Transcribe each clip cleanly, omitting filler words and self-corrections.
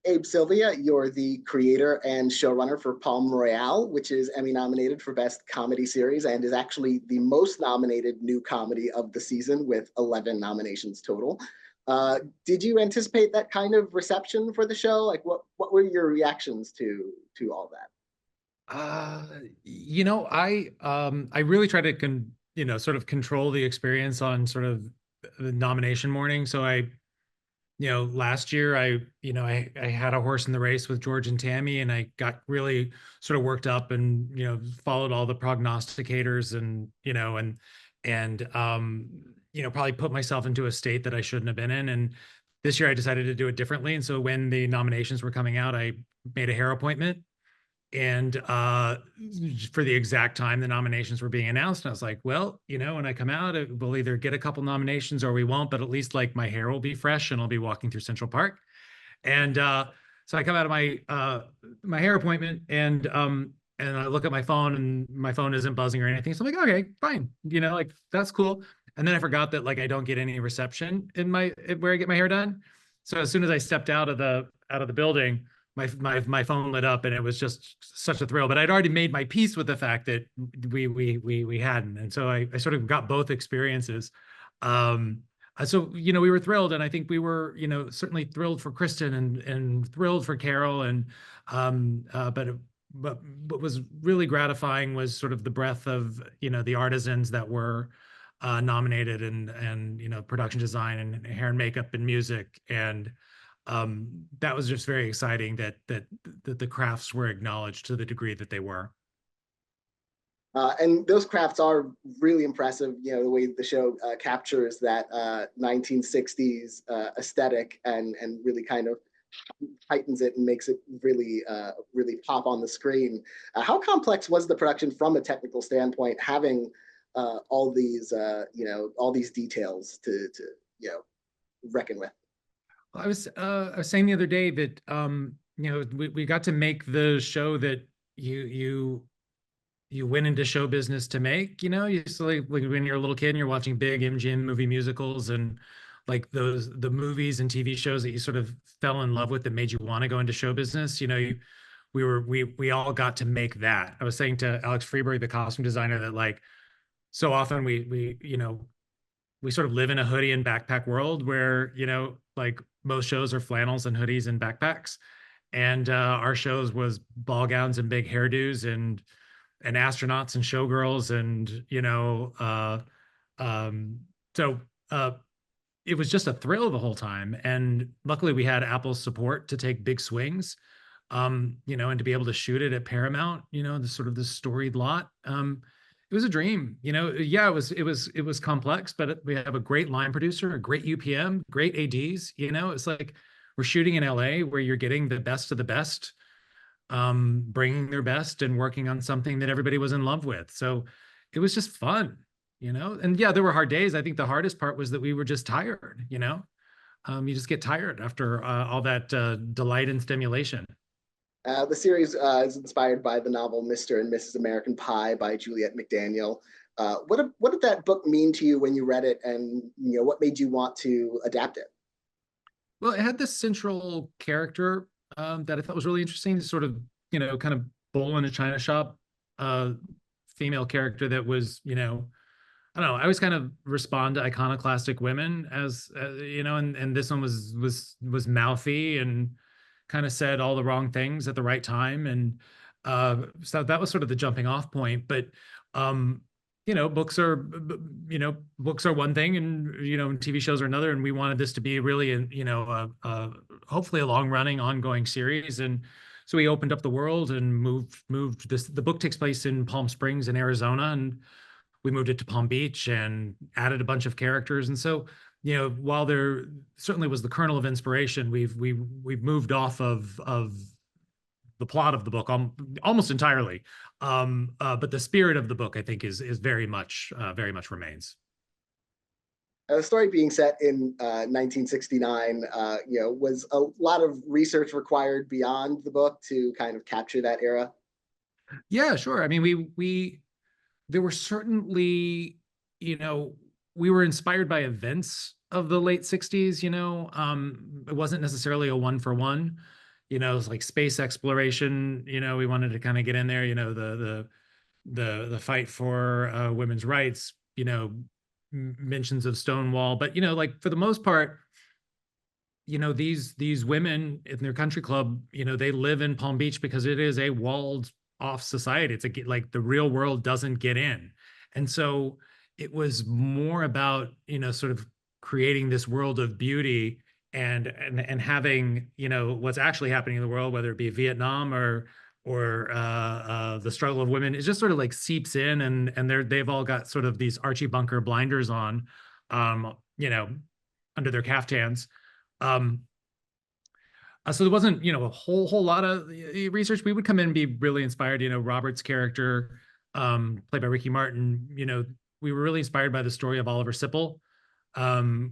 Abe Sylvia. You're the creator and showrunner for Royale, which is Emmy nominated for Best Comedy Series and is actually the most nominated new comedy of the season with 11 nominations total. Did you anticipate that kind of reception for the show? Like, what were your reactions to all that? I really try to sort of control the experience on sort of the nomination morning. So last year I had a horse in the race with George and Tammy, and I got really sort of worked up and followed all the prognosticators and probably put myself into a state that I shouldn't have been in. And this year I decided to do it differently. And so when the nominations were coming out, I made a hair appointment, and for the exact time the nominations were being announced. And I was like, well, when I come out, we'll either get a couple nominations or we won't, but at least like my hair will be fresh and I'll be walking through Central Park. And so I come out of my hair appointment, and I look at my phone, and my phone isn't buzzing or anything. So I'm like, okay, fine, like that's cool. And then I forgot that like I don't get any reception in where I get my hair done. So as soon as I stepped out of the building, my phone lit up, and it was just such a thrill. But I'd already made my peace with the fact that we hadn't, and so I sort of got both experiences. So we were thrilled, and I think we were certainly thrilled for Kristen and thrilled for Carol, and but what was really gratifying was sort of the breadth of the artisans that were nominated, and production design and hair and makeup and music. And that was just very exciting that the crafts were acknowledged to the degree that they were. And those crafts are really impressive. The way the show captures that 1960s aesthetic and really kind of heightens it and makes it really pop on the screen. How complex was the production from a technical standpoint, having all these details to reckon with? I was saying the other day that we got to make the show that you went into show business to make. You used to like when you're a little kid and you're watching big MGM movie musicals, and like the movies and TV shows that you sort of fell in love with that made you want to go into show business. We all got to make that. I was saying to Alex Freeberg, the costume designer, that like so often we sort of live in a hoodie and backpack world where like most shows are flannels and hoodies and backpacks, and our shows was ball gowns and big hairdos and astronauts and showgirls, and so it was just a thrill the whole time. And luckily we had Apple's support to take big swings, and to be able to shoot it at Paramount, the sort of the storied lot. It was a dream. Yeah, it was complex, but we have a great line producer, a great UPM, great ADs. It's like we're shooting in LA, where you're getting the best of the best, bringing their best and working on something that everybody was in love with. So it was just fun, and yeah, there were hard days. I think the hardest part was that we were just tired. You just get tired after all that delight and stimulation. The series is inspired by the novel Mr. and Mrs. American Pie by Juliet McDaniel. What did that book mean to you when you read it, and what made you want to adapt it? Well, it had this central character that I thought was really interesting, sort of kind of bull in a china shop female character that was I don't know. I always kind of respond to iconoclastic women as and this one was mouthy and kind of said all the wrong things at the right time. And so that was sort of the jumping off point. But books are one thing, and TV shows are another. And we wanted this to be really hopefully a long running ongoing series. And so we opened up the world and moved this. The book takes place in Palm Springs in Arizona, and we moved it to Palm Beach and added a bunch of characters. And so while there certainly was the kernel of inspiration, we've moved off of the plot of the book almost entirely. But the spirit of the book, I think, is very much remains. The story being set in 1969, was a lot of research required beyond the book to kind of capture that era. Yeah, sure. I mean, there were certainly, we were inspired by events of the late 60s. It wasn't necessarily a one for one. it's like space exploration, we wanted to kind of get in there, the fight for women's rights, mentions of Stonewall, but like for the most part, these women in their country club, they live in Palm Beach because it is a walled off society. It's like the real world doesn't get in. And so it was more about, sort of creating this world of beauty and having, what's actually happening in the world, whether it be Vietnam or the struggle of women. It just sort of like seeps in, and they've all got sort of these Archie Bunker blinders on, under their caftans. So there wasn't, a whole lot of research. We would come in and be really inspired. Robert's character, played by Ricky Martin, we were really inspired by the story of Oliver Sipple,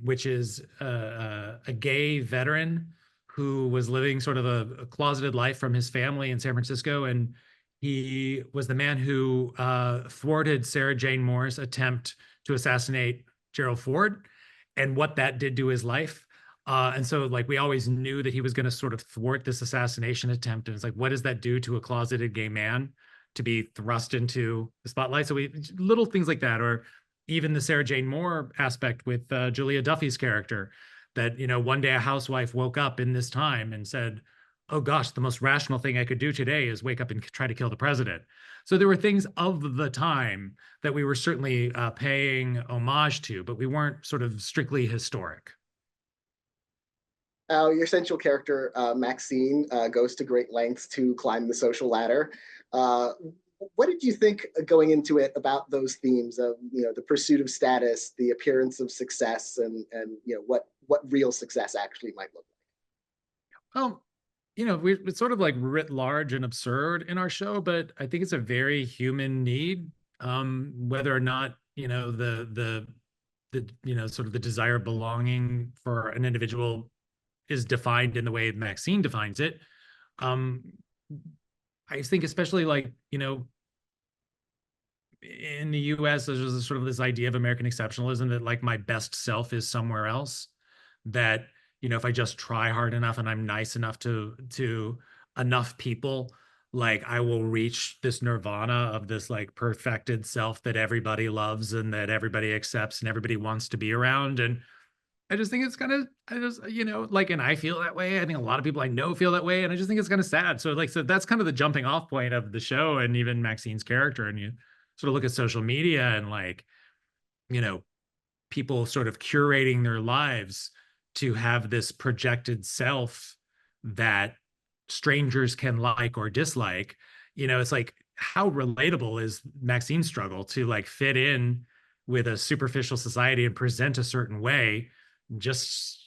which is a gay veteran who was living sort of a closeted life from his family in San Francisco. And he was the man who thwarted Sarah Jane Moore's attempt to assassinate Gerald Ford and what that did to his life. And so like we always knew that he was going to sort of thwart this assassination attempt. And it's like, what does that do to a closeted gay man to be thrust into the spotlight? So little things like that, or even the Sarah Jane Moore aspect with Julia Duffy's character, that, one day a housewife woke up in this time and said, oh gosh, the most rational thing I could do today is wake up and try to kill the president. So there were things of the time that we were certainly paying homage to, but we weren't sort of strictly historic. Your central character, Maxine, goes to great lengths to climb the social ladder. What did you think going into it about those themes of, the pursuit of status, the appearance of success, and what real success actually might look like? Well, it's sort of like writ large and absurd in our show, but I think it's a very human need. Whether or not, the sort of the desire of belonging for an individual is defined in the way Maxine defines it. I think especially like, in the US, there's sort of this idea of American exceptionalism that like my best self is somewhere else, that, if I just try hard enough and I'm nice enough to enough people, like I will reach this nirvana of this like perfected self that everybody loves and that everybody accepts and everybody wants to be around. And I just think it's kind of, like, and I feel that way. I think a lot of people I know feel that way. And I just think it's kind of sad. So that's kind of the jumping off point of the show and even Maxine's character. And you sort of look at social media and like, people sort of curating their lives to have this projected self that strangers can like or dislike. It's like, how relatable is Maxine's struggle to like fit in with a superficial society and present a certain way, just,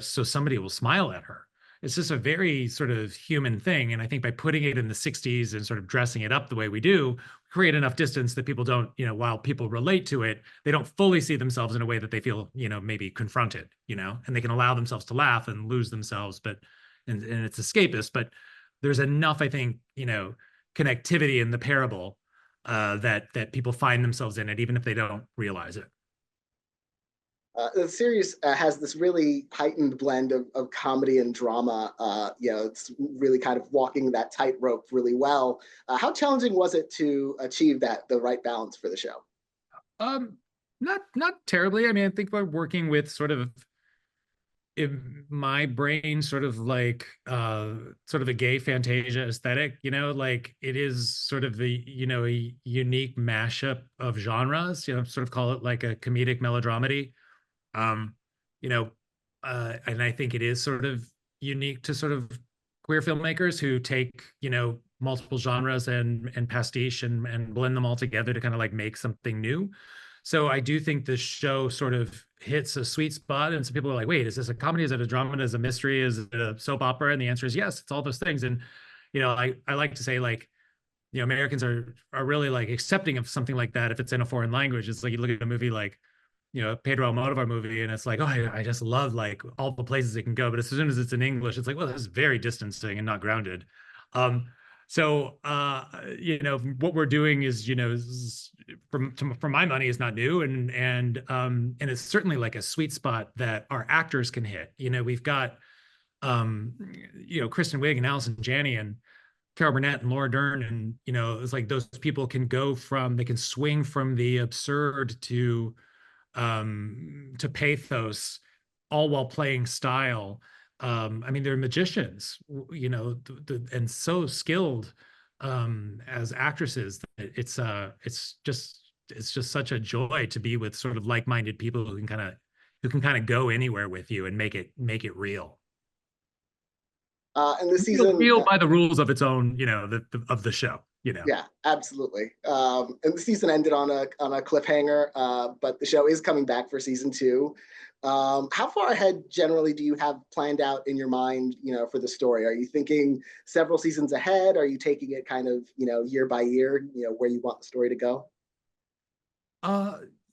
so somebody will smile at her. It's just a very sort of human thing. And I think by putting it in the 60s and sort of dressing it up the way we do, create enough distance that people don't, while people relate to it, they don't fully see themselves in a way that they feel, maybe confronted, and they can allow themselves to laugh and lose themselves, and it's escapist. But there's enough, I think, connectivity in the parable that people find themselves in it, even if they don't realize it. The series has this really heightened blend of comedy and drama. It's really kind of walking that tightrope really well. How challenging was it to achieve the right balance for the show? Not terribly. I mean, I think we're working with sort of, in my brain, sort of like sort of a gay fantasia aesthetic, like it is sort of a unique mashup of genres, sort of call it like a comedic melodramedy. And I think it is sort of unique to sort of queer filmmakers who take, multiple genres and pastiche and blend them all together to kind of like make something new. So I do think the show sort of hits a sweet spot. And some people are like, wait, is this a comedy? Is it a drama? Is it a mystery? Is it a soap opera? And the answer is yes, it's all those things. And, I like to say like, Americans are really like accepting of something like that if it's in a foreign language. It's like you look at a movie like, Pedro Almodovar movie, and it's like, oh, I just love like all the places it can go. But as soon as it's in English, it's like, well, this is very distancing and not grounded. So what we're doing is, for my money, is not new, and it's certainly like a sweet spot that our actors can hit. We've got um, Kristen Wiig and Allison Janney and Carol Burnett and Laura Dern, and it's like those people they can swing from the absurd to pathos, all while playing style. I mean, they're magicians, and so skilled as actresses. It's just such a joy to be with sort of like-minded people who can kind of go anywhere with you and make it real. And the season, Real by the rules of its own, of the show. yeah, absolutely. And the season ended on a cliffhanger, but the show is coming back for season 2. How far ahead generally do you have planned out in your mind, for the story? Are you thinking several seasons ahead? Are you taking it kind of, year by year, where you want the story to go?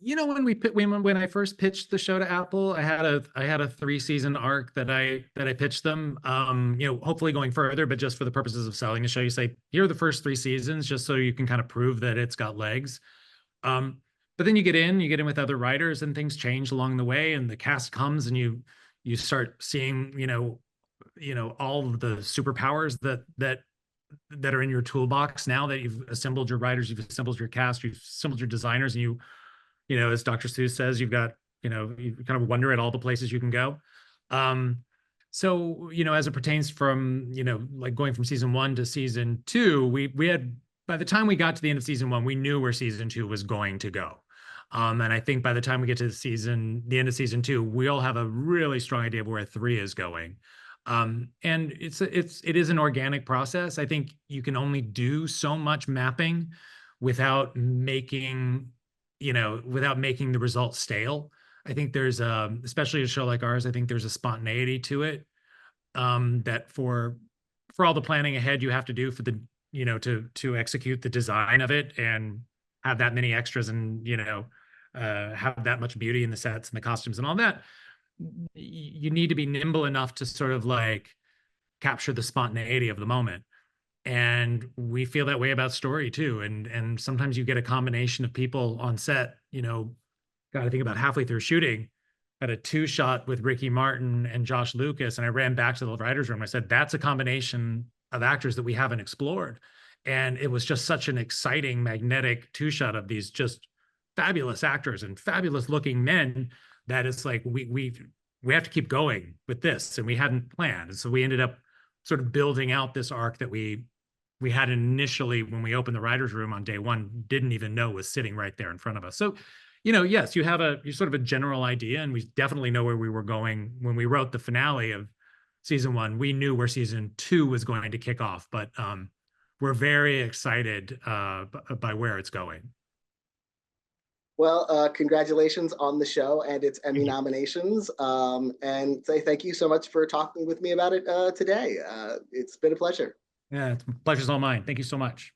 When I first pitched the show to Apple, I had a 3-season arc that I pitched them. Hopefully going further, but just for the purposes of selling the show, you say, here are the first 3 seasons, just so you can kind of prove that it's got legs. But then you get in with other writers, and things change along the way, and the cast comes, and you start seeing, all of the superpowers that are in your toolbox now that you've assembled your writers, you've assembled your cast, you've assembled your designers, and as Dr. Seuss says, you've got, you kind of wonder at all the places you can go. So, as it pertains from, like going from season 1 to season 2, we had, by the time we got to the end of season 1, we knew where season 2 was going to go. And I think by the time we get to the end of season 2, we all have a really strong idea of where 3 is going. And it is an organic process. I think you can only do so much mapping without making the results stale. I think there's especially a show like ours, I think there's a spontaneity to it, that for all the planning ahead you have to do for the, to execute the design of it and have that many extras and, have that much beauty in the sets and the costumes and all that. You need to be nimble enough to sort of like capture the spontaneity of the moment. And we feel that way about story too. And sometimes you get a combination of people on set, got to think about halfway through shooting, had a 2-shot with Ricky Martin and Josh Lucas. And I ran back to the writer's room. I said, that's a combination of actors that we haven't explored. And it was just such an exciting, magnetic 2-shot of these just fabulous actors and fabulous looking men that it's like, we have to keep going with this. And we hadn't planned. And so we ended up sort of building out this arc that we had initially when we opened the writer's room on day 1, didn't even know was sitting right there in front of us. So, yes, you sort of a general idea, and we definitely know where we were going when we wrote the finale of season 1. We knew where season 2 was going to kick off, but we're very excited by where it's going. Well, congratulations on the show and its Emmy nominations. And say thank you so much for talking with me about it today. It's been a pleasure. Yeah, it's pleasure's all mine. Thank you so much.